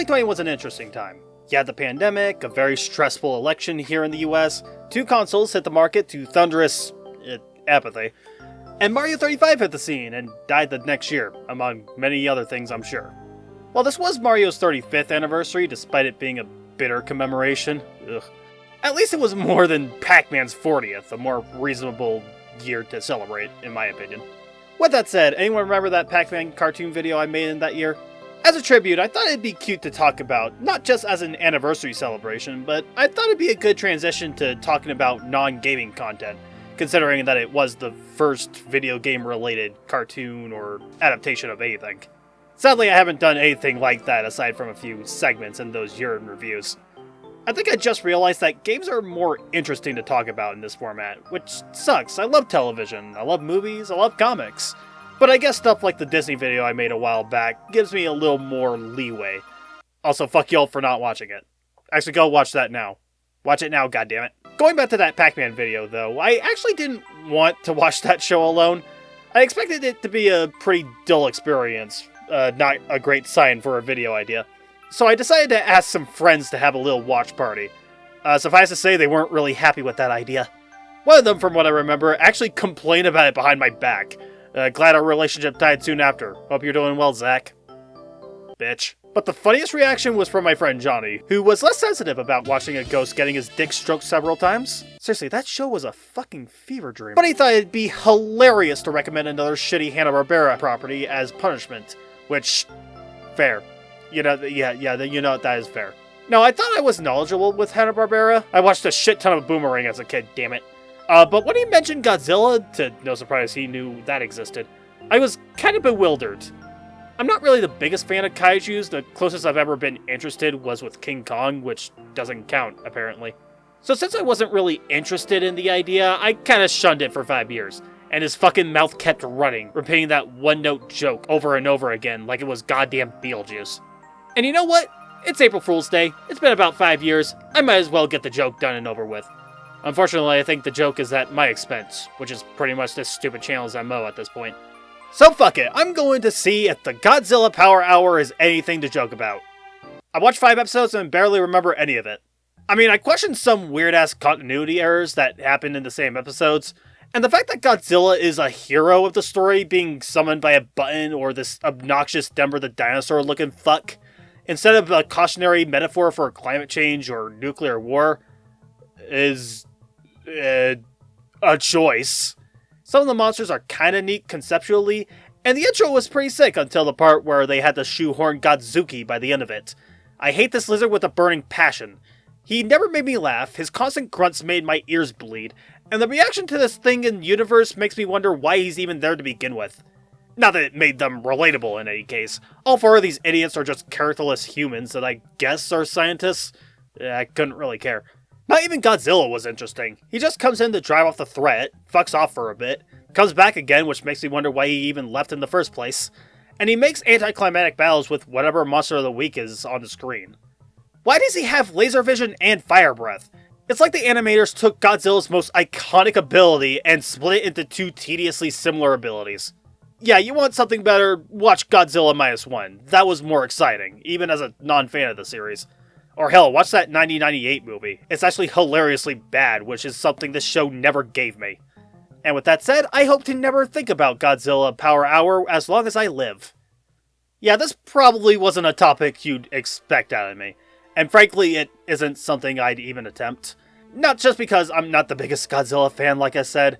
2020 was an interesting time. You had the pandemic, a very stressful election here in the US, 2 consoles hit the market to thunderous apathy, and Mario 35 hit the scene and died the next year, among many other things I'm sure. While this was Mario's 35th anniversary, despite it being a bitter commemoration, at least it was more than Pac-Man's 40th, a more reasonable year to celebrate, in my opinion. With that said, anyone remember that Pac-Man cartoon video I made in that year? As a tribute, I thought it'd be cute to talk about, not just as an anniversary celebration, but I thought it'd be a good transition to talking about non-gaming content, considering that it was the first video game-related cartoon or adaptation of anything. Sadly, I haven't done anything like that aside from a few segments in those year in reviews. I think I just realized that games are more interesting to talk about in this format, which sucks. I love television, I love movies, I love comics. But I guess stuff like the Disney video I made a while back gives me a little more leeway. Also, fuck y'all for not watching it. Actually, go watch that now. Watch it now, goddammit. Going back to that Pac-Man video, though, I actually didn't want to watch that show alone. I expected it to be a pretty dull experience, not a great sign for a video idea. So I decided to ask some friends to have a little watch party. Suffice to say, they weren't really happy with that idea. One of them, from what I remember, actually complained about it behind my back. Glad our relationship died soon after. Hope you're doing well, Zach. Bitch. But the funniest reaction was from my friend Johnny, who was less sensitive about watching a ghost getting his dick stroked several times. Seriously, that show was a fucking fever dream. But he thought it'd be hilarious to recommend another shitty Hanna-Barbera property as punishment. Which, fair. You know, that is fair. No, I thought I was knowledgeable with Hanna-Barbera. I watched a shit ton of Boomerang as a kid, damn it. But when he mentioned Godzilla, to no surprise he knew that existed, I was kind of bewildered. I'm not really the biggest fan of kaijus. The closest I've ever been interested was with King Kong, which doesn't count, apparently. So since I wasn't really interested in the idea, I kinda shunned it for 5 years, and his fucking mouth kept running, repeating that one-note joke over and over again like it was goddamn Beetlejuice. And you know what? It's April Fool's Day. It's been about 5 years. I might as well get the joke done and over with. Unfortunately, I think the joke is at my expense, which is pretty much this stupid channel's MO at this point. So fuck it, I'm going to see if the Godzilla Power Hour is anything to joke about. I watched 5 episodes and barely remember any of it. I mean, I questioned some weird-ass continuity errors that happened in the same episodes, and the fact that Godzilla is a hero of the story, being summoned by a button or this obnoxious Denver the Dinosaur-looking fuck, instead of a cautionary metaphor for climate change or nuclear war, is a choice. Some of the monsters are kinda neat conceptually, and the intro was pretty sick until the part where they had to shoehorn Godzuki by the end of it. I hate this lizard with a burning passion. He never made me laugh, his constant grunts made my ears bleed, and the reaction to this thing in universe makes me wonder why he's even there to begin with. Not that it made them relatable in any case. All 4 of these idiots are just characterless humans that I guess are scientists. I couldn't really care. Not even Godzilla was interesting. He just comes in to drive off the threat, fucks off for a bit, comes back again, which makes me wonder why he even left in the first place, and he makes anticlimactic battles with whatever monster of the week is on the screen. Why does he have laser vision and fire breath? It's like the animators took Godzilla's most iconic ability and split it into 2 tediously similar abilities. Yeah, you want something better, watch Godzilla -1. That was more exciting, even as a non-fan of the series. Or hell, watch that 1998 movie. It's actually hilariously bad, which is something this show never gave me. And with that said, I hope to never think about Godzilla Power Hour as long as I live. Yeah, this probably wasn't a topic you'd expect out of me. And frankly, it isn't something I'd even attempt. Not just because I'm not the biggest Godzilla fan, like I said,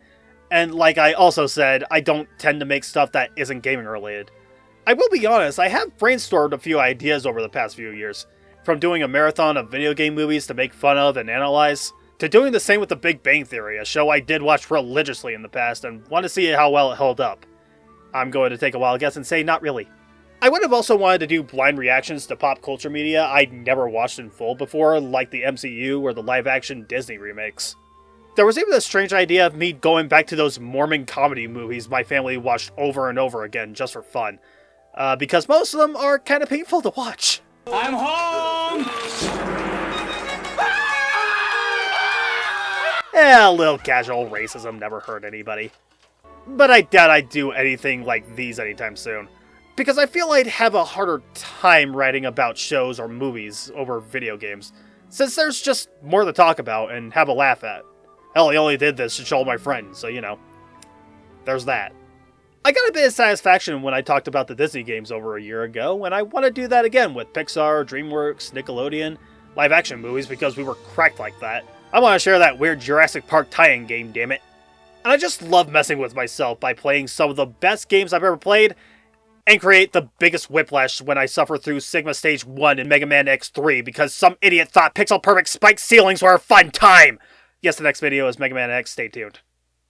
and like I also said, I don't tend to make stuff that isn't gaming related. I will be honest, I have brainstormed a few ideas over the past few years. From doing a marathon of video game movies to make fun of and analyze, to doing the same with The Big Bang Theory, a show I did watch religiously in the past and want to see how well it held up. I'm going to take a wild guess and say not really. I would have also wanted to do blind reactions to pop culture media I'd never watched in full before, like the MCU or the live-action Disney remakes. There was even a strange idea of me going back to those Mormon comedy movies my family watched over and over again just for fun, because most of them are kind of painful to watch. I'm home! A little casual racism never hurt anybody. But I doubt I'd do anything like these anytime soon. because I feel I'd have a harder time writing about shows or movies over video games, since there's just more to talk about and have a laugh at. Hell, I only did this to show my friends, so you know. There's that. I got a bit of satisfaction when I talked about the Disney games over a year ago, and I want to do that again with Pixar, DreamWorks, Nickelodeon, live-action movies because we were cracked like that. I want to share that weird Jurassic Park tie-in game, damn it. And I just love messing with myself by playing some of the best games I've ever played, and create the biggest whiplash when I suffer through Sigma Stage 1 in Mega Man X3 because some idiot thought pixel-perfect spiked ceilings were a fun time! Yes, the next video is Mega Man X, stay tuned.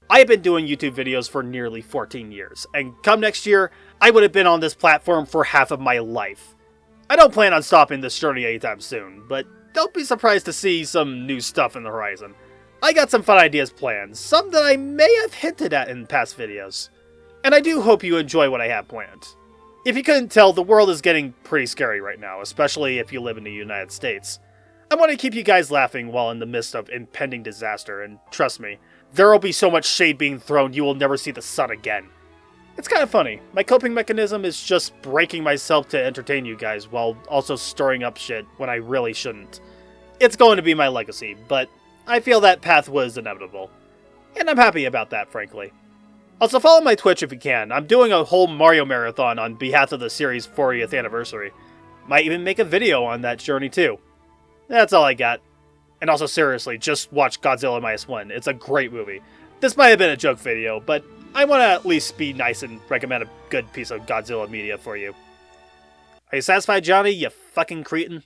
I have been doing YouTube videos for nearly 14 years, and come next year, I would have been on this platform for half of my life. I don't plan on stopping this journey anytime soon, but don't be surprised to see some new stuff in the horizon. I got some fun ideas planned, some that I may have hinted at in past videos. And I do hope you enjoy what I have planned. If you couldn't tell, the world is getting pretty scary right now, especially if you live in the United States. I want to keep you guys laughing while in the midst of impending disaster, and trust me, there will be so much shade being thrown you will never see the sun again. It's kind of funny. My coping mechanism is just breaking myself to entertain you guys while also stirring up shit when I really shouldn't. It's going to be my legacy, but I feel that path was inevitable. And I'm happy about that, frankly. Also, follow my Twitch if you can. I'm doing a whole Mario marathon on behalf of the series' 40th anniversary. Might even make a video on that journey too. That's all I got. And also, seriously, just watch Godzilla -1. It's a great movie. This might have been a joke video, but I want to at least be nice and recommend a good piece of Godzilla media for you. Are you satisfied, Johnny, you fucking cretin?